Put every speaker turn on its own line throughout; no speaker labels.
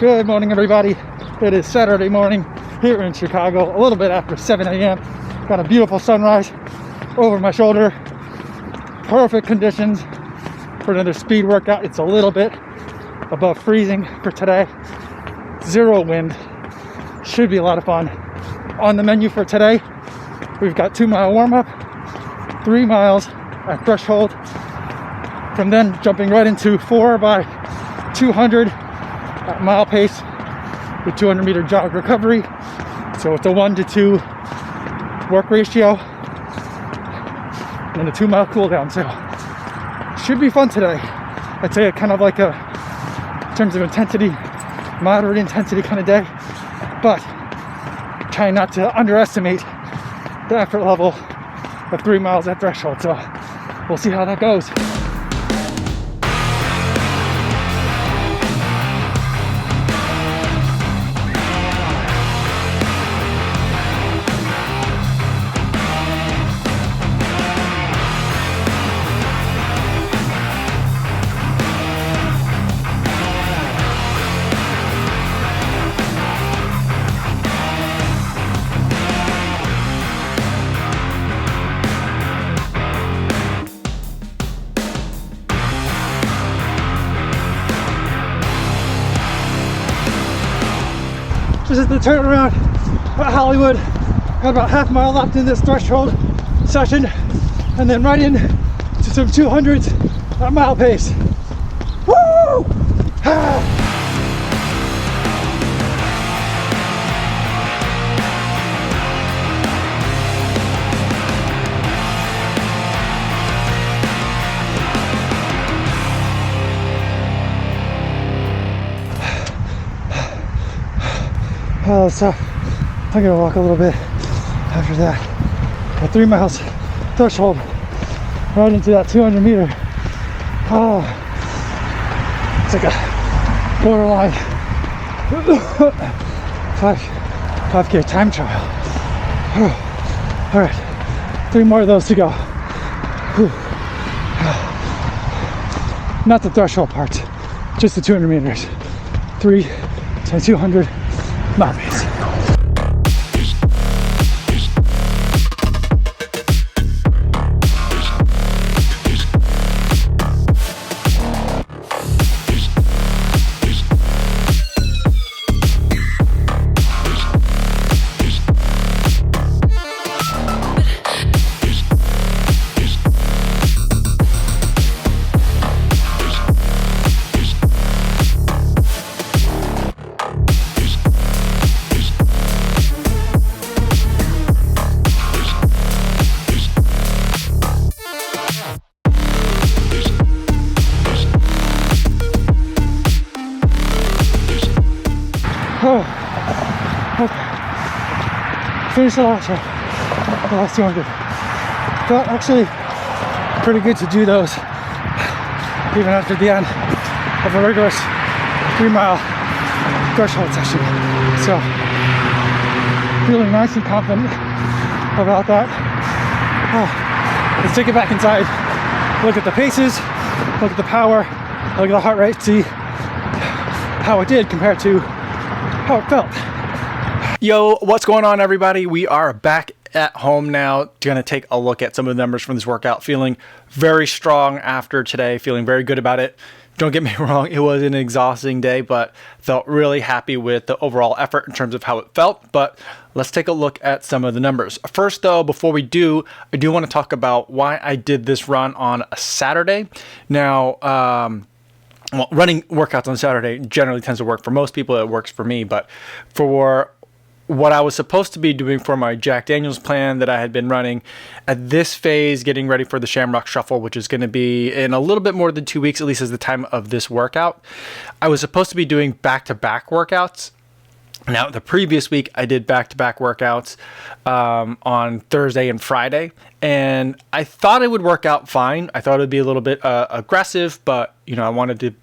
Good morning, everybody. It is Saturday morning here in Chicago, a little bit after 7 a.m. Got a beautiful sunrise over my shoulder. Perfect conditions for another speed workout. It's a little bit above freezing for today. Zero wind. Should be a lot of fun. On the menu for today, we've got 2-mile warm-up, 3 miles at threshold. From then, jumping right into 4 by 200 at mile pace with 200-meter jog recovery. So it's a 1-to-2 work ratio and a 2-mile cool down. So should be fun today. I'd say it kind of like a, in terms of intensity, moderate intensity kind of day, but trying not to underestimate the effort level of 3 miles at threshold. So we'll see how that goes. This is the turnaround at Hollywood. Got about half mile left in this threshold session, and then right in to some 200s at mile pace. Woo! Oh, so I'm gonna walk a little bit after that. Got 3 miles threshold right into that 200-meter. Oh, it's like a borderline 5K time trial. All right, 3 more of those to go. Not the threshold part, just the 200 meters. 3 to 200. Mile pace. Oh, okay. Finished the last 200. Felt actually pretty good to do those, even after the end of a rigorous 3-mile threshold session. So, feeling nice and confident about that. Let's take it back inside. Look at the paces, look at the power, look at the heart rate, see how it did compared to how it felt.
Yo, what's going on, everybody? We are back at home now. Going to take a look at some of the numbers from this workout. Feeling very strong after today. Feeling very good about it. Don't get me wrong, it was an exhausting day, but felt really happy with the overall effort in terms of how it felt. But let's take a look at some of the numbers. First, though, before we do, I do want to talk about why I did this run on a Saturday. Now, well, running workouts on Saturday generally tends to work for most people. It works for me, but for what I was supposed to be doing for my Jack Daniels plan that I had been running at this phase, getting ready for the Shamrock Shuffle, which is going to be in a little bit more than 2 weeks, at least as the time of this workout, I was supposed to be doing back-to-back workouts. Now, the previous week, I did back-to-back workouts on Thursday and Friday, and I thought it would work out fine. I thought it would be a little bit aggressive, but I wanted to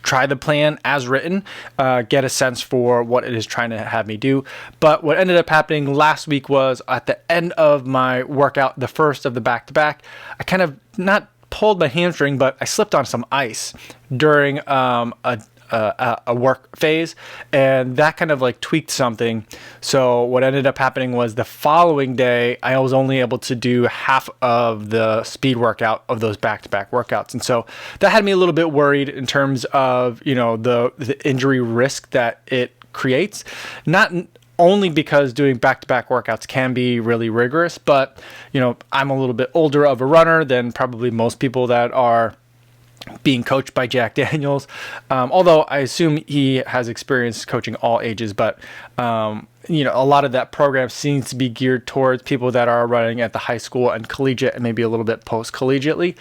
try the plan as written, get a sense for what it is trying to have me do. But what ended up happening last week was at the end of my workout, the first of the back-to-back, I kind of not pulled my hamstring, but I slipped on some ice during a a work phase, and that kind of like tweaked something. So what ended up happening was the following day I was only able to do half of the speed workout of those back-to-back workouts, and so that had me a little bit worried in terms of, you know, the injury risk that it creates. Not only because doing back-to-back workouts can be really rigorous, but, you know, I'm a little bit older of a runner than probably most people that are being coached by Jack Daniels. Although I assume he has experience coaching all ages, but, you know, a lot of that program seems to be geared towards people that are running at the high school and collegiate and maybe a little bit post-collegiately.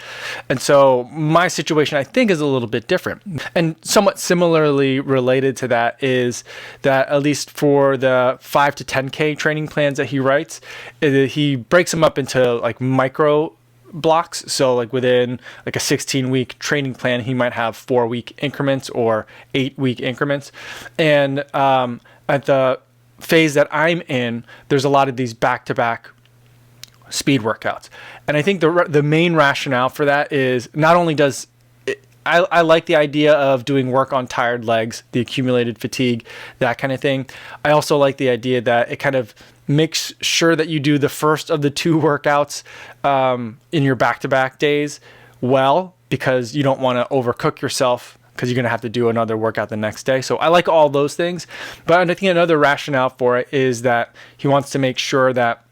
And so my situation, I think, is a little bit different. And somewhat similarly related to that is that, at least for the 5 to 10K training plans that he writes, he breaks them up into like micro blocks. So like within like a 16-week training plan, he might have 4-week increments or 8-week increments. And at the phase that I'm in, there's a lot of these back-to-back speed workouts. And I think the main rationale for that is not only does I like the idea of doing work on tired legs, the accumulated fatigue, that kind of thing. I also like the idea that it kind of makes sure that you do the first of the 2 workouts in your back-to-back days well, because you don't want to overcook yourself, because you're going to have to do another workout the next day. So I like all those things. But I think another rationale for it is that he wants to make sure that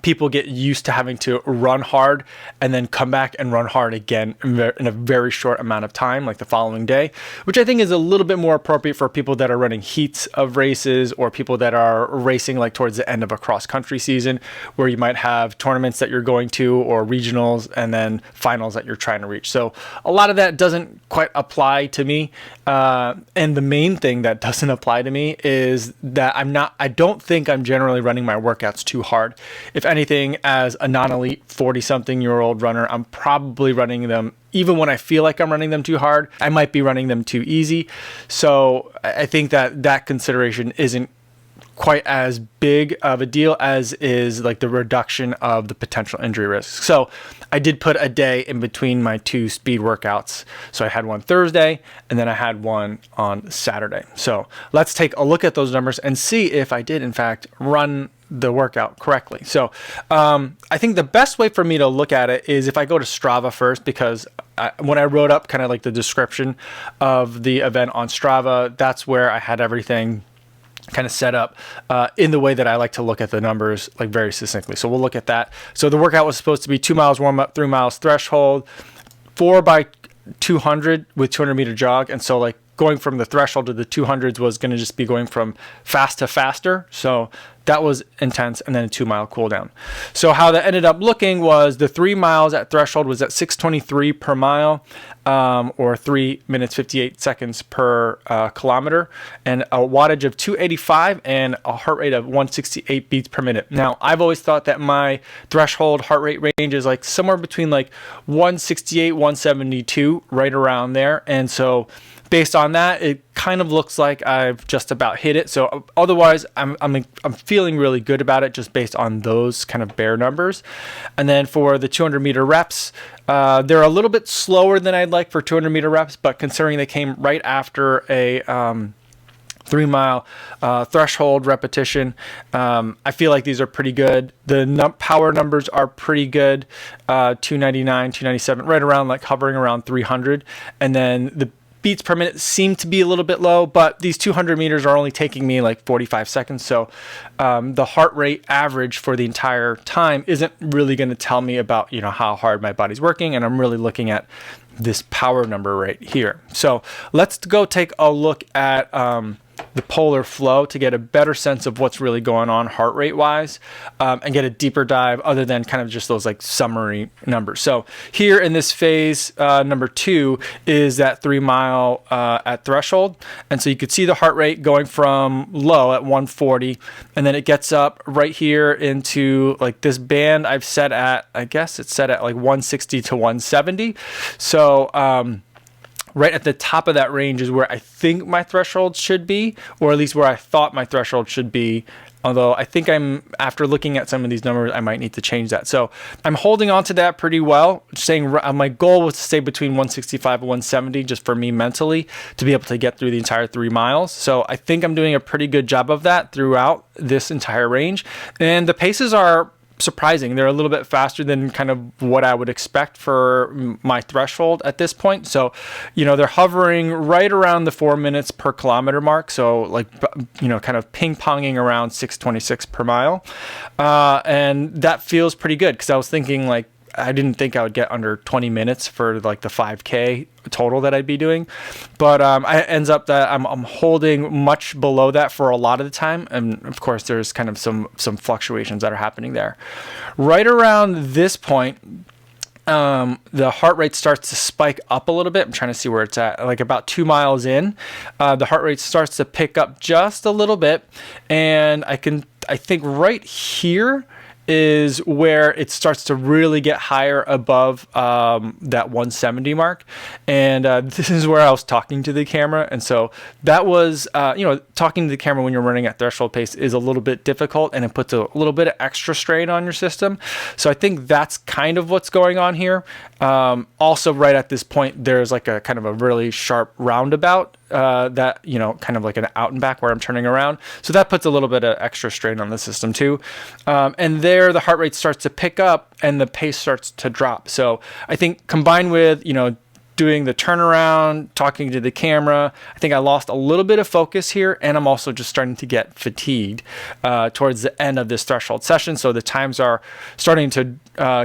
people get used to having to run hard and then come back and run hard again in a very short amount of time, like the following day, which I think is a little bit more appropriate for people that are running heats of races, or people that are racing like towards the end of a cross-country season, where you might have tournaments that you're going to, or regionals, and then finals that you're trying to reach. So a lot of that doesn't quite apply to me. And the main thing that doesn't apply to me is that I don't think I'm generally running my workouts too hard. If anything, as a non-elite 40-something-year-old runner, I'm probably running them, even when I feel like I'm running them too hard, I might be running them too easy. So I think that consideration isn't quite as big of a deal as is like the reduction of the potential injury risk. So I did put a day in between my 2 speed workouts. So I had one Thursday, and then I had one on Saturday. So let's take a look at those numbers and see if I did in fact run the workout correctly. So I think the best way for me to look at it is if I go to Strava first, because when I wrote up kind of like the description of the event on Strava, that's where I had everything kind of set up in the way that I like to look at the numbers, like very succinctly. So we'll look at that. So the workout was supposed to be 2 miles warm up, 3 miles threshold, 4 by 200 with 200 meter jog. And so like going from the threshold to the 200s was going to just be going from fast to faster. So that was intense, and then a 2 mile cool down. So how that ended up looking was the 3 miles at threshold was at 6:23 per mile, or 3 minutes 58 seconds per kilometer, and a wattage of 285 and a heart rate of 168 beats per minute. Now, I've always thought that my threshold heart rate range is like somewhere between like 168, 172, right around there. And so based on that, it kind of looks like I've just about hit it. So otherwise, I'm feeling really good about it just based on those kind of bare numbers. And then for the 200 meter reps, they're a little bit slower than I'd like for 200 meter reps, but considering they came right after a 3 mile threshold repetition, I feel like these are pretty good. The power numbers are pretty good, 299, 297, right around like hovering around 300. And then the beats per minute seem to be a little bit low, but these 200 meters are only taking me like 45 seconds. So the heart rate average for the entire time isn't really going to tell me about, you know, how hard my body's working. And I'm really looking at this power number right here. So let's go take a look at the polar flow to get a better sense of what's really going on heart rate wise, and get a deeper dive other than kind of just those like summary numbers. So here in this phase, number 2 is that 3 mile at threshold. And so you could see the heart rate going from low at 140, and then it gets up right here into like this band I've set at, I guess it's set at like 160 to 170. So, right at the top of that range is where I think my threshold should be, or at least where I thought my threshold should be Although I think after looking at some of these numbers, I might need to change that. So I'm holding on to that pretty well. Saying my goal was to stay between 165 and 170, just for me mentally, to be able to get through the entire 3 miles. So I think I'm doing a pretty good job of that throughout this entire range. And the paces are surprising. They're a little bit faster than kind of what I would expect for my threshold at this point. So, they're hovering right around the 4 minutes per kilometer mark. So like, kind of ping ponging around 6:26 per mile. And that feels pretty good, because I was thinking like, I didn't think I would get under 20 minutes for like the 5K total that I'd be doing, but it ends up that I'm holding much below that for a lot of the time, and of course there's kind of some fluctuations that are happening there. Right around this point, the heart rate starts to spike up a little bit. I'm trying to see where it's at. Like about 2 miles in, the heart rate starts to pick up just a little bit, and I think right here is where it starts to really get higher above that 170 mark. And this is where I was talking to the camera. And so that was, talking to the camera when you're running at threshold pace is a little bit difficult, and it puts a little bit of extra strain on your system. So I think that's kind of what's going on here. Also, right at this point, there's like a kind of a really sharp roundabout that, kind of like an out and back where I'm turning around. So that puts a little bit of extra strain on the system too. And there the heart rate starts to pick up and the pace starts to drop. So I think combined with, doing the turnaround, talking to the camera, I think I lost a little bit of focus here, and I'm also just starting to get fatigued towards the end of this threshold session. So the times are starting to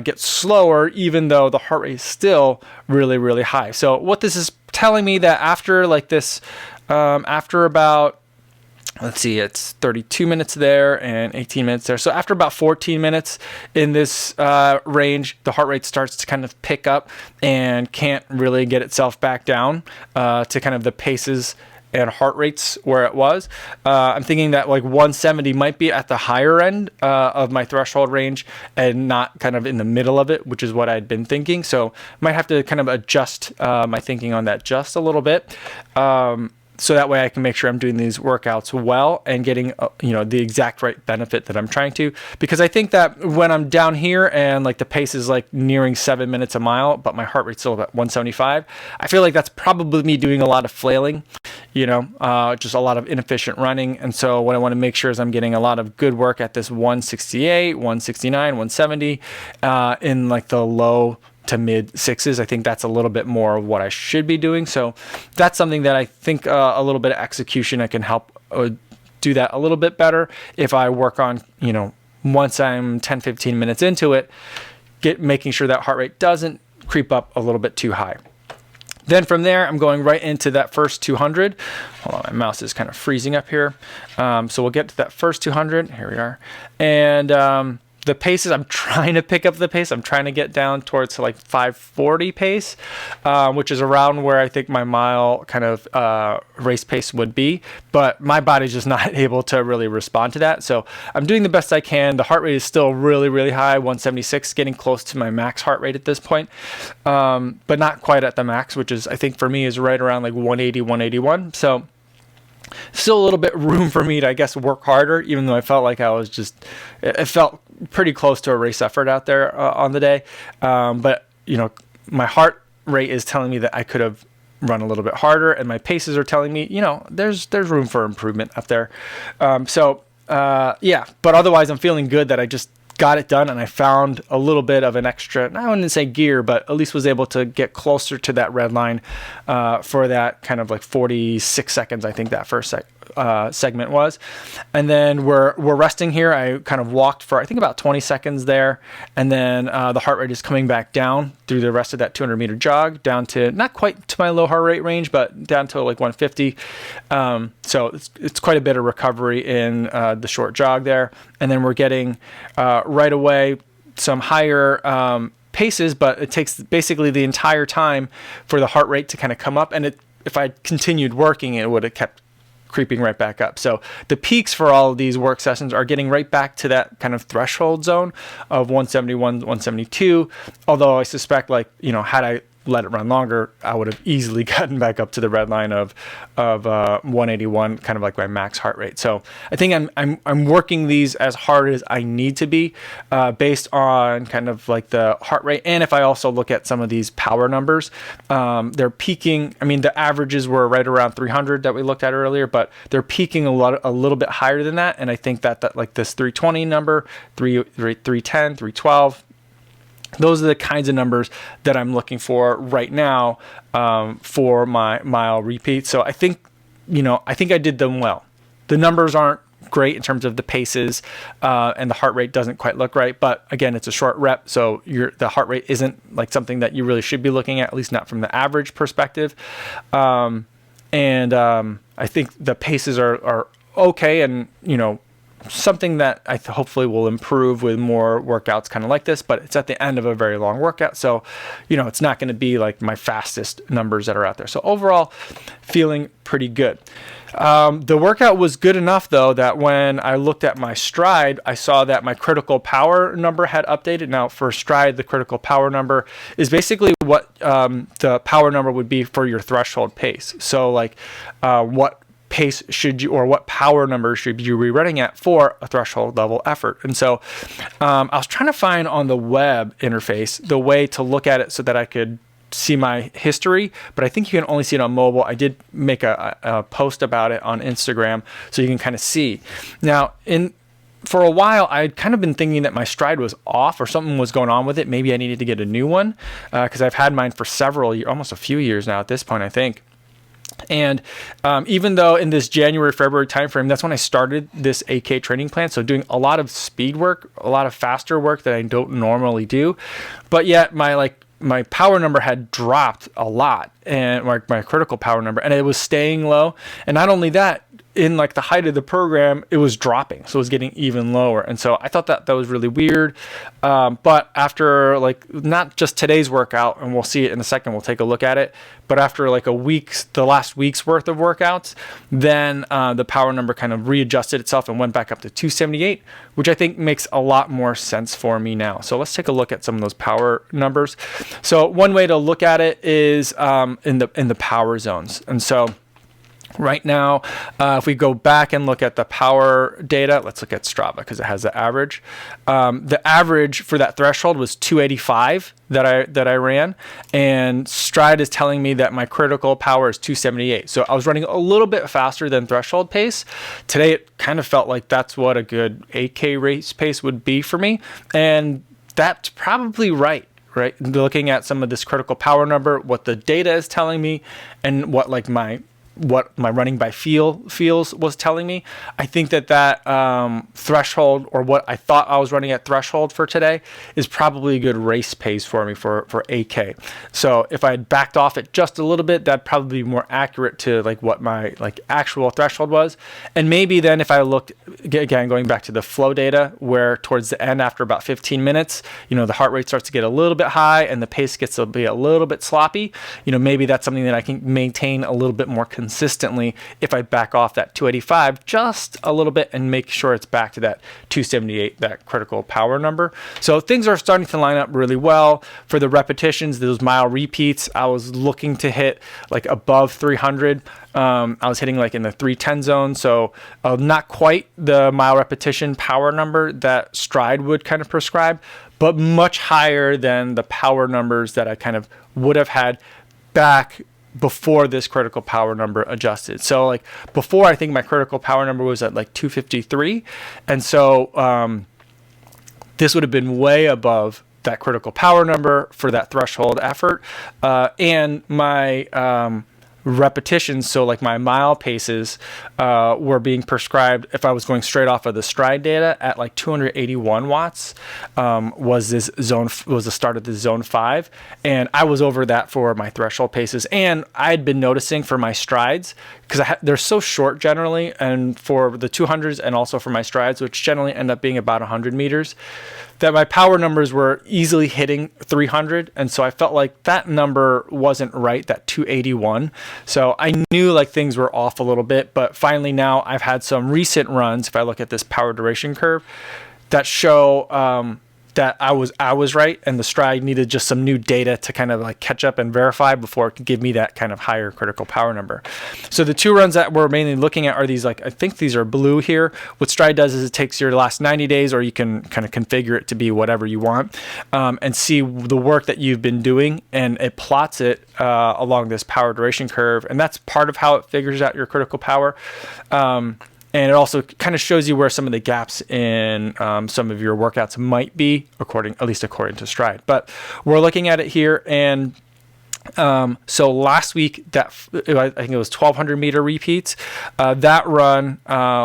get slower, even though the heart rate is still really, really high. So what this is telling me that after like this, after about, let's see, it's 32 minutes there and 18 minutes there. So after about 14 minutes in this range, the heart rate starts to kind of pick up and can't really get itself back down to kind of the paces and heart rates where it was. I'm thinking that like 170 might be at the higher end of my threshold range and not kind of in the middle of it, which is what I'd been thinking. So might have to kind of adjust my thinking on that just a little bit. So that way I can make sure I'm doing these workouts well and getting, the exact right benefit that I'm trying to. Because I think that when I'm down here and like the pace is like nearing 7 minutes a mile, but my heart rate's still about 175, I feel like that's probably me doing a lot of flailing, just a lot of inefficient running. And so what I want to make sure is I'm getting a lot of good work at this 168, 169, 170 in like the low to mid sixes. I think that's a little bit more of what I should be doing. So that's something that I think a little bit of execution, I can help do that a little bit better if I work on, once I'm 10, 15 minutes into it, making sure that heart rate doesn't creep up a little bit too high. Then from there, I'm going right into that first 200. Hold on, my mouse is kind of freezing up here. So we'll get to that first 200. Here we are. And the paces, I'm trying to pick up the pace. I'm trying to get down towards like 540 pace, which is around where I think my mile kind of race pace would be. But my body's just not able to really respond to that. So I'm doing the best I can. The heart rate is still really, really high, 176, getting close to my max heart rate at this point, but not quite at the max, which is, I think for me, is right around like 180, 181. So still a little bit room for me to, I guess, work harder, even though I felt like it felt pretty close to a race effort out there on the day. But, my heart rate is telling me that I could have run a little bit harder, and my paces are telling me, there's room for improvement up there. Yeah, but otherwise I'm feeling good that I just got it done, and I found a little bit of an extra, I wouldn't say gear, but at least was able to get closer to that red line for that kind of like 46 seconds, I think that first segment was. And then we're resting here. I kind of walked for, I think, about 20 seconds there, and then the heart rate is coming back down through the rest of that 200 meter jog, down to not quite to my low heart rate range, but down to like 150. So it's quite a bit of recovery in the short jog there. And then we're getting right away some higher paces, but it takes basically the entire time for the heart rate to kind of come up. And if I continued working, it would have kept creeping right back up. So the peaks for all of these work sessions are getting right back to that kind of threshold zone of 171, 172. Although I suspect, like, had I let it run longer, I would have easily gotten back up to the red line of 181, kind of like my max heart rate. So I think I'm working these as hard as I need to be, based on kind of like the heart rate. And if I also look at some of these power numbers, they're peaking. I mean, the averages were right around 300 that we looked at earlier, but they're peaking a little bit higher than that. And I think that like this 320 number, 310, 312. Those are the kinds of numbers that I'm looking for right now, for my mile repeat. So I think I did them well. The numbers aren't great in terms of the paces, and the heart rate doesn't quite look right. But again, it's a short rep, so the heart rate isn't like something that you really should be looking at least not from the average perspective. I think the paces are okay, and something that I hopefully will improve with more workouts kind of like this, but it's at the end of a very long workout. So, it's not going to be like my fastest numbers that are out there. So overall, feeling pretty good. The workout was good enough though, that when I looked at my stryd, I saw that my critical power number had updated. Now for stryd, the critical power number is basically what, the power number would be for your threshold pace. So like, what pace should you, or what power number should you be running at for a threshold level effort? And so I was trying to find on the web interface the way to look at it so that I could see my history, but I think you can only see it on mobile. I did make a post about it on Instagram so you can kind of see. Now, for a while, I'd kind of been thinking that my stryd was off or something was going on with it. Maybe I needed to get a new one, because I've had mine for several years, almost a few years now at this point, I think. And even though in this January, February timeframe, that's when I started this 8K training plan. So doing a lot of speed work, a lot of faster work that I don't normally do. But yet my power number had dropped a lot, and my critical power number, and it was staying low. And not only that, in like the height of the program, it was dropping. So it was getting even lower. And so I thought that was really weird. But after not just today's workout, and we'll see it in a second, we'll take a look at it. But after the last week's worth of workouts, then the power number kind of readjusted itself and went back up to 278, which I think makes a lot more sense for me now. So let's take a look at some of those power numbers. So one way to look at it is in the power zones. And so right now, if we go back and look at the power data, let's look at Strava because it has the average. The average for that threshold was 285 that I ran, and stryd is telling me that my critical power is 278. So I was running a little bit faster than threshold pace. Today, it kind of felt like that's what a good 8K race pace would be for me, and that's probably right. Right, looking at some of this critical power number, what the data is telling me, and what my running by feels was telling me, I think that threshold, or what I thought I was running at threshold for today, is probably a good race pace for me for 8K. So if I had backed off it just a little bit, that'd probably be more accurate to what my actual threshold was. And maybe then if I looked, again, going back to the flow data, where towards the end, after about 15 minutes, the heart rate starts to get a little bit high and the pace gets to be a little bit sloppy, maybe that's something that I can maintain a little bit more consistently if I back off that 285 just a little bit and make sure it's back to that 278, that critical power number. So things are starting to line up really well. For the repetitions, those mile repeats, I was looking to hit above 300. I was hitting in the 310 zone, so not quite the mile repetition power number that stryd would kind of prescribe, but much higher than the power numbers that I kind of would have had back before this critical power number adjusted. So before, I think my critical power number was at 253. And so this would have been way above that critical power number for that threshold effort. And my repetitions, so my mile paces were being prescribed, if I was going straight off of the stryd data, at 281 watts was the start of the zone 5, and I was over that for my threshold paces. And I'd been noticing for my strides, because they're so short generally, and for the 200s and also for my strides, which generally end up being about 100 meters, that my power numbers were easily hitting 300. And so I felt like that number wasn't right, that 281. So I knew things were off a little bit, but finally now I've had some recent runs, if I look at this power duration curve, that show that I was right, and the stryd needed just some new data to kind of like catch up and verify before it could give me that kind of higher critical power number. So the two runs that we're mainly looking at are these, like, I think these are blue here. What stryd does is it takes your last 90 days, or you can kind of configure it to be whatever you want, and see the work that you've been doing, and it plots it along this power duration curve, and that's part of how it figures out your critical power. And it also kind of shows you where some of the gaps in some of your workouts might be, at least according to stryd. But we're looking at it here, and so last week, I think it was 1,200 meter repeats. That run,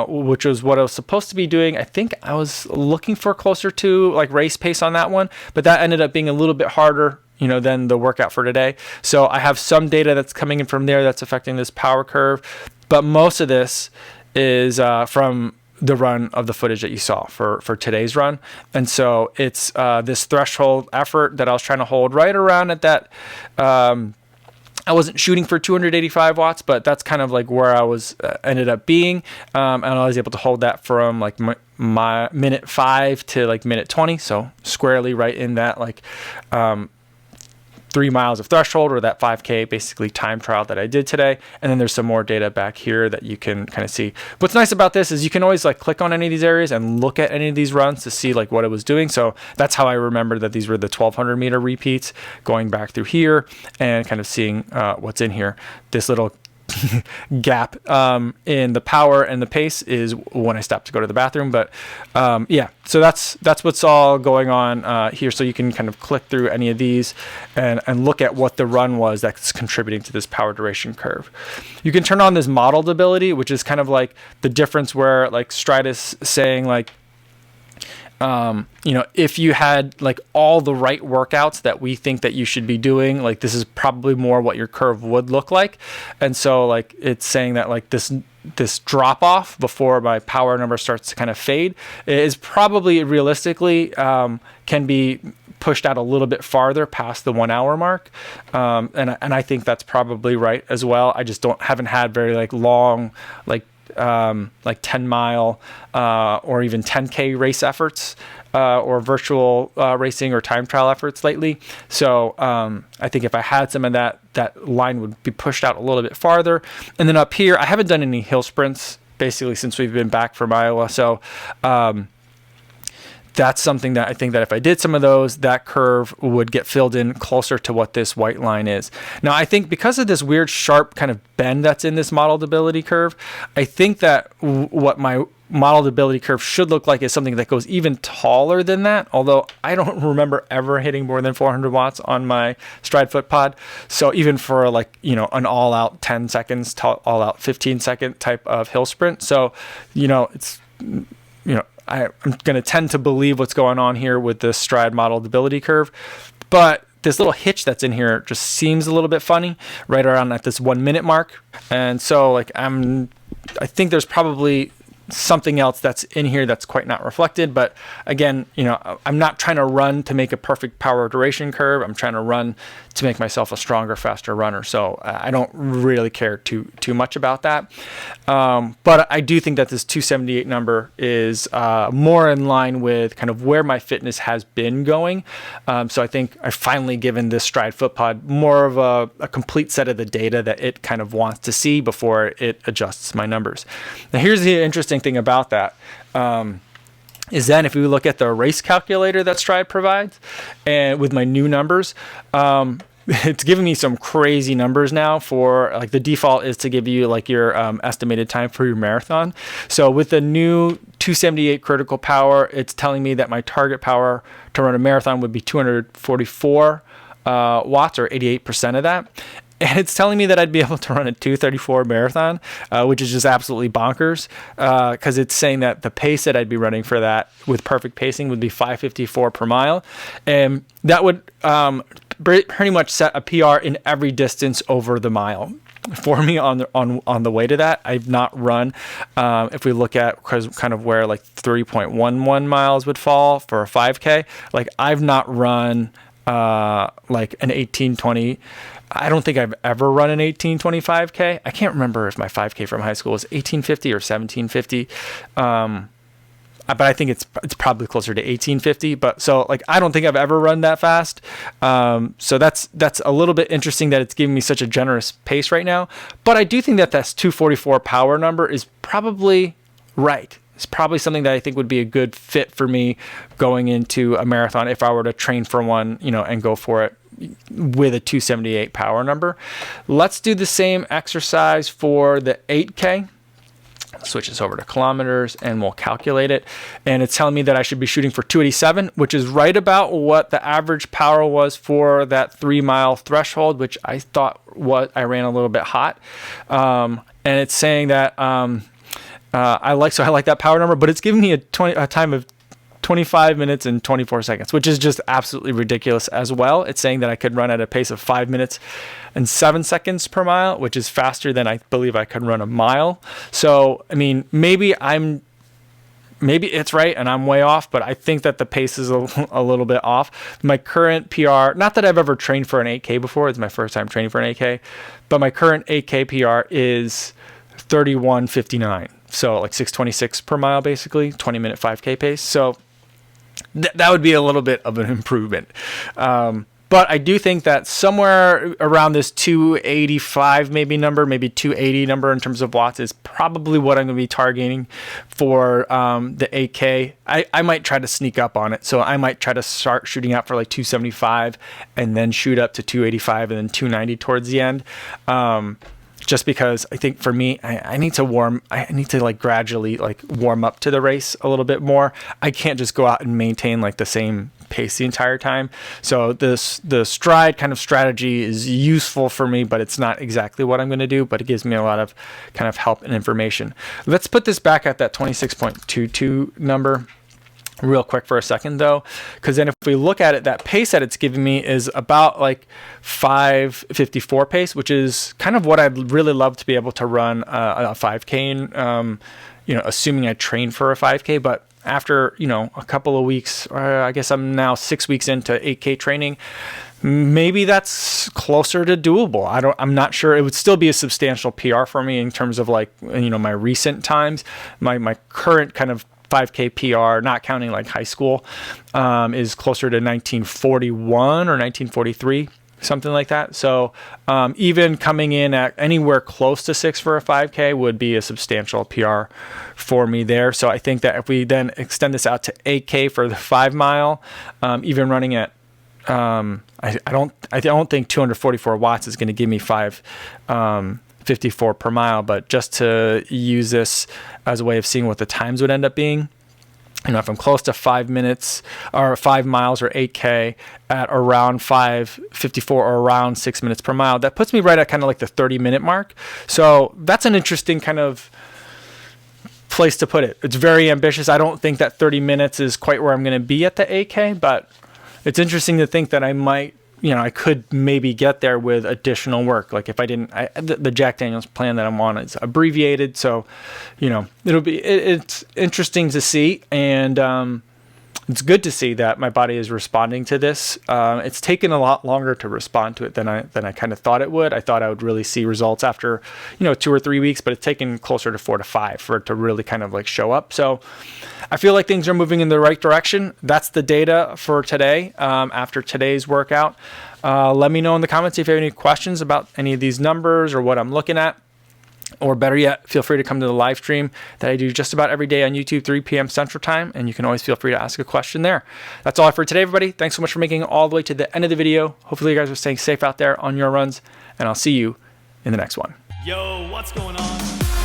which was what I was supposed to be doing, I think I was looking for closer to like race pace on that one, but that ended up being a little bit harder, than the workout for today. So I have some data that's coming in from there that's affecting this power curve, but most of this is from the run of the footage that you saw for today's run. And so it's this threshold effort that I was trying to hold right around at that. I wasn't shooting for 285 watts, but that's kind of like where I was ended up being. And I was able to hold that from like my minute 5 to like minute 20. So squarely right in that like 3 miles of threshold, or that 5K basically time trial that I did today. And then there's some more data back here that you can kind of see. What's nice about this is you can always like click on any of these areas and look at any of these runs to see like what it was doing. So that's how I remember that these were the 1,200 meter repeats, going back through here and kind of seeing what's in here. This little gap in the power and the pace is when I stopped to go to the bathroom. But yeah, so that's what's all going on here. So you can kind of click through any of these and look at what the run was that's contributing to this power duration curve. You can turn on this modeled ability, which is kind of like the difference where like stryd is saying like, if you had like all the right workouts that we think that you should be doing, like this is probably more what your curve would look like. And so like it's saying that like this drop off before my power number starts to kind of fade is probably realistically can be pushed out a little bit farther past the 1 hour mark. And I think that's probably right as well. I just haven't had very like long, like 10 mile or even 10K race efforts or virtual racing or time trial efforts lately. So I think if I had some of that line would be pushed out a little bit farther. And then up here, I haven't done any hill sprints basically since we've been back from Iowa. So that's something that I think that if I did some of those, that curve would get filled in closer to what this white line is. Now, I think because of this weird sharp kind of bend that's in this modeled ability curve, I think that what my modeled ability curve should look like is something that goes even taller than that. Although I don't remember ever hitting more than 400 watts on my stryd foot pod. So even for like, an all out 10 seconds, all out 15 second type of hill sprint. So, it's, I'm going to tend to believe what's going on here with the stryd modeled ability curve, but this little hitch that's in here just seems a little bit funny right around at this 1 minute mark. And so like, I think there's probably something else that's in here that's quite not reflected. But again, I'm not trying to run to make a perfect power duration curve. I'm trying to run to make myself a stronger, faster runner. So I don't really care too much about that. But I do think that this 278 number is more in line with kind of where my fitness has been going. So I think I've finally given this stryd foot pod more of a complete set of the data that it kind of wants to see before it adjusts my numbers. Now here's the interesting thing about that. Is then if we look at the race calculator that stryd provides and with my new numbers, it's giving me some crazy numbers now for like the default is to give you like your estimated time for your marathon. So with the new 278 critical power, it's telling me that my target power to run a marathon would be 244 watts or 88% of that. And it's telling me that I'd be able to run a 2:34 marathon, which is just absolutely bonkers because it's saying that the pace that I'd be running for that with perfect pacing would be 5:54 per mile. And that would pretty much set a PR in every distance over the mile. For me on the way to that, I've not run. If we look at kind of where like 3.11 miles would fall for a 5K, like I've not run like an 18:20. I don't think I've ever run an 18:25K. I can't remember if my 5K from high school was 18:50 or 17:50. but I think it's probably closer to 1850. But so like, I don't think I've ever run that fast. So that's a little bit interesting that it's giving me such a generous pace right now. But I do think that that's 244 power number is probably right. It's probably something that I think would be a good fit for me going into a marathon if I were to train for one, you know, and go for it with a 278 power number. Let's do the same exercise for the 8K. Switch this over to kilometers and we'll calculate it. And it's telling me that I should be shooting for 287, which is right about what the average power was for that 3 mile threshold, which I thought I ran a little bit hot. And it's saying that I like that power number, but it's giving me a time of 25 minutes and 24 seconds, which is just absolutely ridiculous as well. It's saying that I could run at a pace of 5 minutes and 7 seconds per mile, which is faster than I believe I could run a mile. So, I mean, maybe it's right and I'm way off, but I think that the pace is a little bit off. My current PR, not that I've ever trained for an 8K before, it's my first time training for an 8K, but my current 8K PR is 31:59. So like 6:26 per mile, basically 20-minute 5K pace. So that would be a little bit of an improvement. But I do think that somewhere around this 285 maybe 280 number in terms of watts is probably what I'm going to be targeting for the 8K. I might try to sneak up on it. So I might try to start shooting out for like 275 and then shoot up to 285 and then 290 towards the end. Just because I think for me, I need to like gradually like warm up to the race a little bit more. I can't just go out and maintain like the same pace the entire time. So the stryd kind of strategy is useful for me, but it's not exactly what I'm going to do, but it gives me a lot of kind of help and information. Let's put this back at that 26.22 number real quick for a second though, because then if we look at it, that pace that it's giving me is about like 5:54 pace, which is kind of what I'd really love to be able to run a 5K in, you know, assuming I train for a 5K. But after, you know, a couple of weeks, I guess I'm now 6 weeks into 8K training, maybe that's closer to doable. I'm not sure. It would still be a substantial PR for me in terms of like, you know, my recent times. My current kind of 5K PR, not counting like high school, is closer to 1941 or 1943, something like that. So even coming in at anywhere close to 6 for a 5K would be a substantial PR for me there. So I think that if we then extend this out to 8K for the 5 mile, even running at I don't think 244 watts is going to give me 554 per mile, but just to use this as a way of seeing what the times would end up being, you know, if I'm close to 5 minutes or 5 miles or 8K at around 5:54 or around 6 minutes per mile, that puts me right at kind of like the 30-minute mark. So that's an interesting kind of place to put it. It's very ambitious. I don't think that 30 minutes is quite where I'm going to be at the 8K, but it's interesting to think that I might, you know, I could maybe get there with additional work. Like if I didn't, the Jack Daniels plan that I'm on is abbreviated. So, you know, it's interesting to see. And it's good to see that my body is responding to this. It's taken a lot longer to respond to it than I kind of thought it would. I thought I would really see results after, you know, 2 or 3 weeks, but it's taken closer to 4 to 5 for it to really kind of like show up. So I feel like things are moving in the right direction. That's the data for today. After today's workout, let me know in the comments if you have any questions about any of these numbers or what I'm looking at. Or better yet, feel free to come to the live stream that I do just about every day on YouTube, 3 p.m. Central Time, and you can always feel free to ask a question there. That's all for today, everybody. Thanks so much for making it all the way to the end of the video. Hopefully you guys are staying safe out there on your runs, and I'll see you in the next one.
Yo, what's going on?